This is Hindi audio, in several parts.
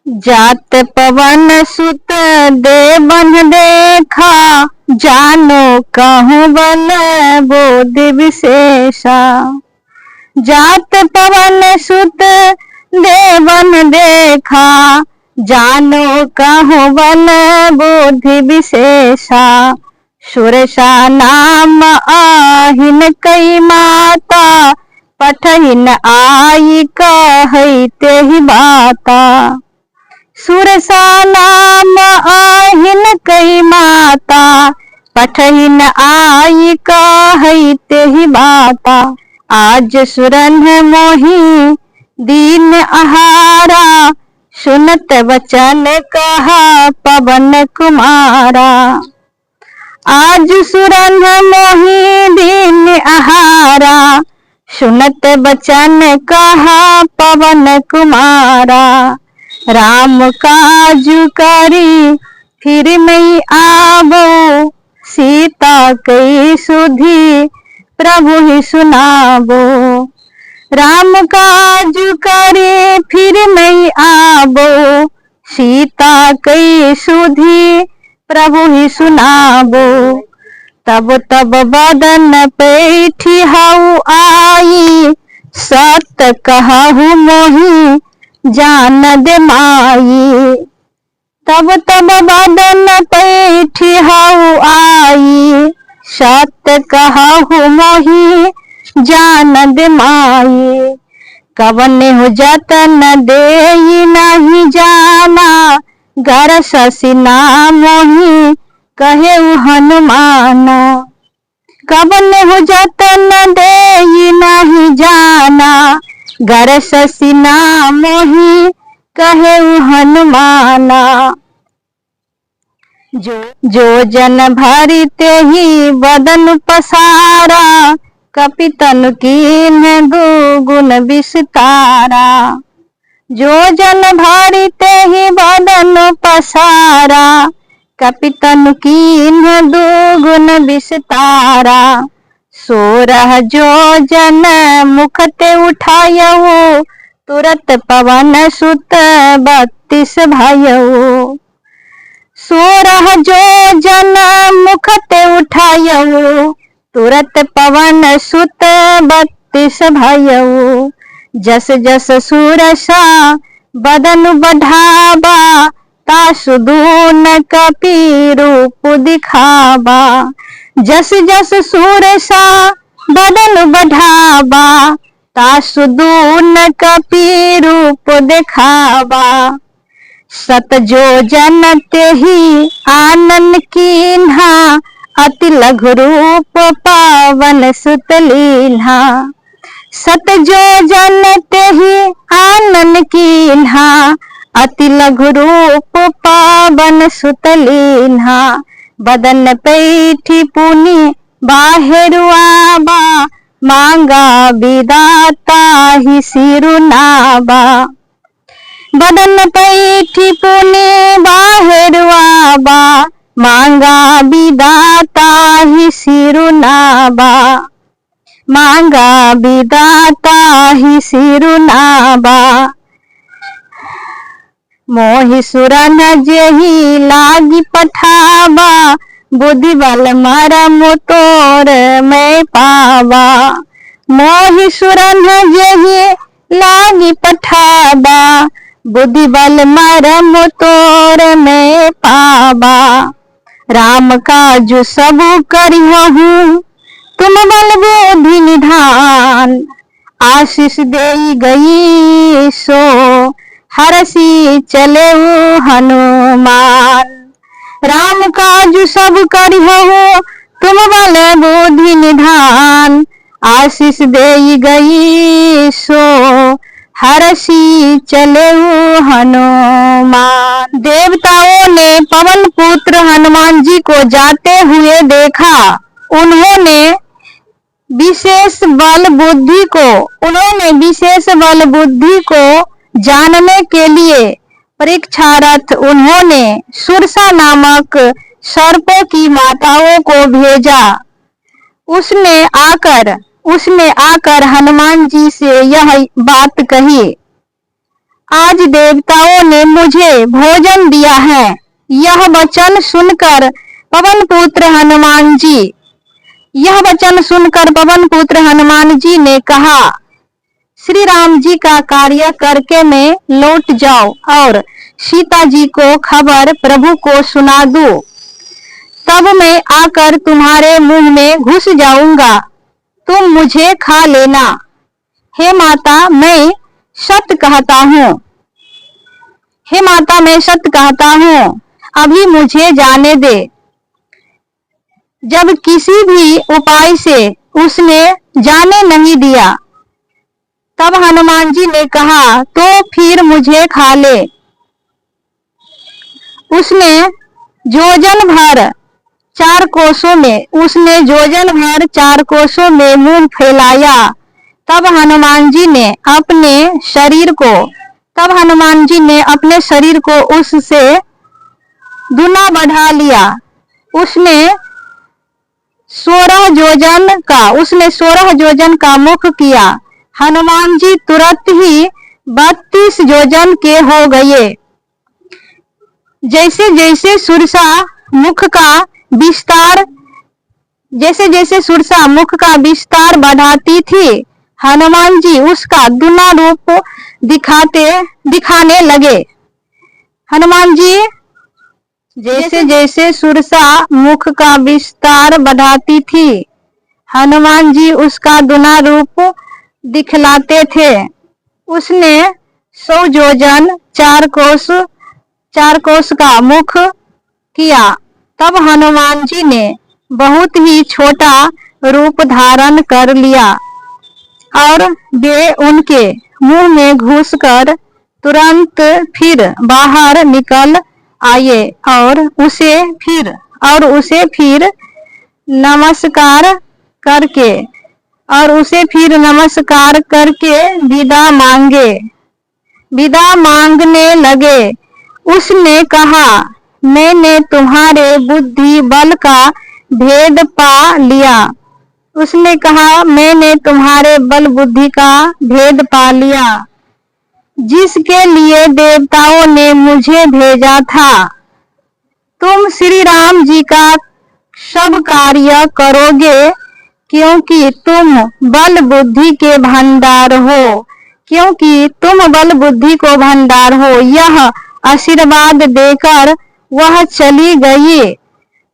जात पवन सुत देवन देखा, जानो कहूँ बल बोधि विशेषा। जात पवन सुत देवन देखा, जानो कहूँ बल बोधि विशेषा। सुरसा नाम आहिन कई माता, पठहिन आई कहै तेहि बाता। सुरसा नाम आहिन कई माता, पठहिन आई कहै तेहि बाता। आज सुरन मोहि दीन आहारा, सुनत वचन कहा पवन कुमारा। आज सुरन मोहि दीन आहारा, सुनत वचन कहा पवन कुमारा। राम काजु करी फिर मैं आवो, सीता कई सुधि प्रभु ही सुनावो। राम काजु करी फिर मैं आवो, सीता कई सुधि प्रभु ही सुनावो। तब तब बदन पैठी हऊ आई, सत कहु मोहि जान दे माई। तब तब बदन पैठी हऊ आई, सत कहु मोहि जान दे माई। कवन हो जतन देई नहीं जाना, गर शशि नाम मोहि कहेउ हनुमाना। कवन हो जतन देई नहीं जाना, गर शशि नाम मोहि कहेउ हनुमाना। जो जन भरि तेहि बदन पसारा, कपि तनु कीन्ह दुगुन विस्तारा। जो जन भरि तेहि बदन पसारा, कपि तनु कीन्ह दुगुन विस्तारा। 16 जो जन मुख ते उठायऊ, तुरत पवन सुत 32 भयऊ। 16 जो जन मुख ते उठायऊ, तुरत पवन सुत 32 भयऊ। जस जस सुरसा बदन बढ़ावा, तासु दून कपि रूप दिखावा। जस जस सुरसा बदन बढ़ावा, तासु दून कपि रूप दिखावा। सत जो जन तेहि आनन कीन्हा, अति लघु रूप पवन सुत लीन्हा। सत जो जन तेहि आनन कीन्हा, अति लघु रूप पवन सुत लीन्हा। बदन पैठी पुनि बाहेरु आबा, मांगा विदाता ही सिरु नाबा। बदन पैठी पुनि बाहेरु आबा, मांगा विदाता ही सिरु नाबा। मांगा विदाता ही सिरु नाबा। मोहि सुरन जेहि लागी पठावा, बुद्धि बल मरम तोर मैं पावा। मोहि सुरन जेहि लागी पठावा, बुद्धि बल मरम तोर मैं पावा। राम काजु सबु करिहु, तुम बल बुद्धि निधान। आशीष देई गई सो, हरसी चलेउ हनुमान। राम काजु सब करिहु, तुम बल बुद्धि निधान। आशीष देई गई सो, हरसी चलेउ हनुमान। देवताओं ने पवन पुत्र हनुमान जी को जाते हुए देखा। उन्होंने विशेष बल बुद्धि को जानने के लिए परीक्षार्थ उन्होंने सुरसा नामक सर्पों की माताओं को भेजा। उसने आकर हनुमान जी से यह बात कही। आज देवताओं ने मुझे भोजन दिया है। यह वचन सुनकर पवन पुत्र हनुमान जी ने कहा, श्री राम जी का कार्य करके मैं लौट जाऊं और सीता जी को खबर प्रभु को सुना दूं, तब मैं आकर तुम्हारे मुंह में घुस जाऊंगा, तुम मुझे खा लेना। हे माता, मैं सत्य कहता हूँ, अभी मुझे जाने दे। जब किसी भी उपाय से उसने जाने नहीं दिया, तब हनुमान जी ने कहा, तो फिर मुझे खा ले। उसने जोजन भर चार कोसों में मुंह फैलाया। तब हनुमान जी ने अपने शरीर को उससे दुना बढ़ा लिया। उसने 16 जोजन का मुख किया। हनुमान जी तुरंत ही 32 जोजन के हो गए। जैसे जैसे सुरसा मुख का विस्तार बढ़ाती थी, हनुमान जी उसका दुना रूप दिखाने लगे। हनुमान जी जैसे जैसे सुरसा मुख का विस्तार बढ़ाती थी, हनुमान जी उसका दुना रूप दिखलाते थे। उसने 100 जोजन 4 कोस का मुख किया। तब हनुमान जी ने बहुत ही छोटा रूप धारण कर लिया और वे उनके मुंह में घुसकर तुरंत फिर बाहर निकल आए और उसे फिर नमस्कार करके विदा मांगने लगे। उसने कहा, मैंने तुम्हारे बुद्धि बल का भेद पा लिया, जिसके लिए देवताओं ने मुझे भेजा था। तुम श्री राम जी का सब कार्य करोगे, क्योंकि तुम बल बुद्धि को भंडार हो। यह आशीर्वाद देकर वह चली गई।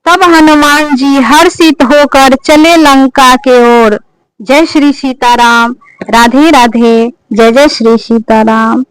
तब हनुमान जी हर्षित होकर चले लंका के ओर। जय श्री सीताराम। राधे राधे। जय जय श्री सीताराम।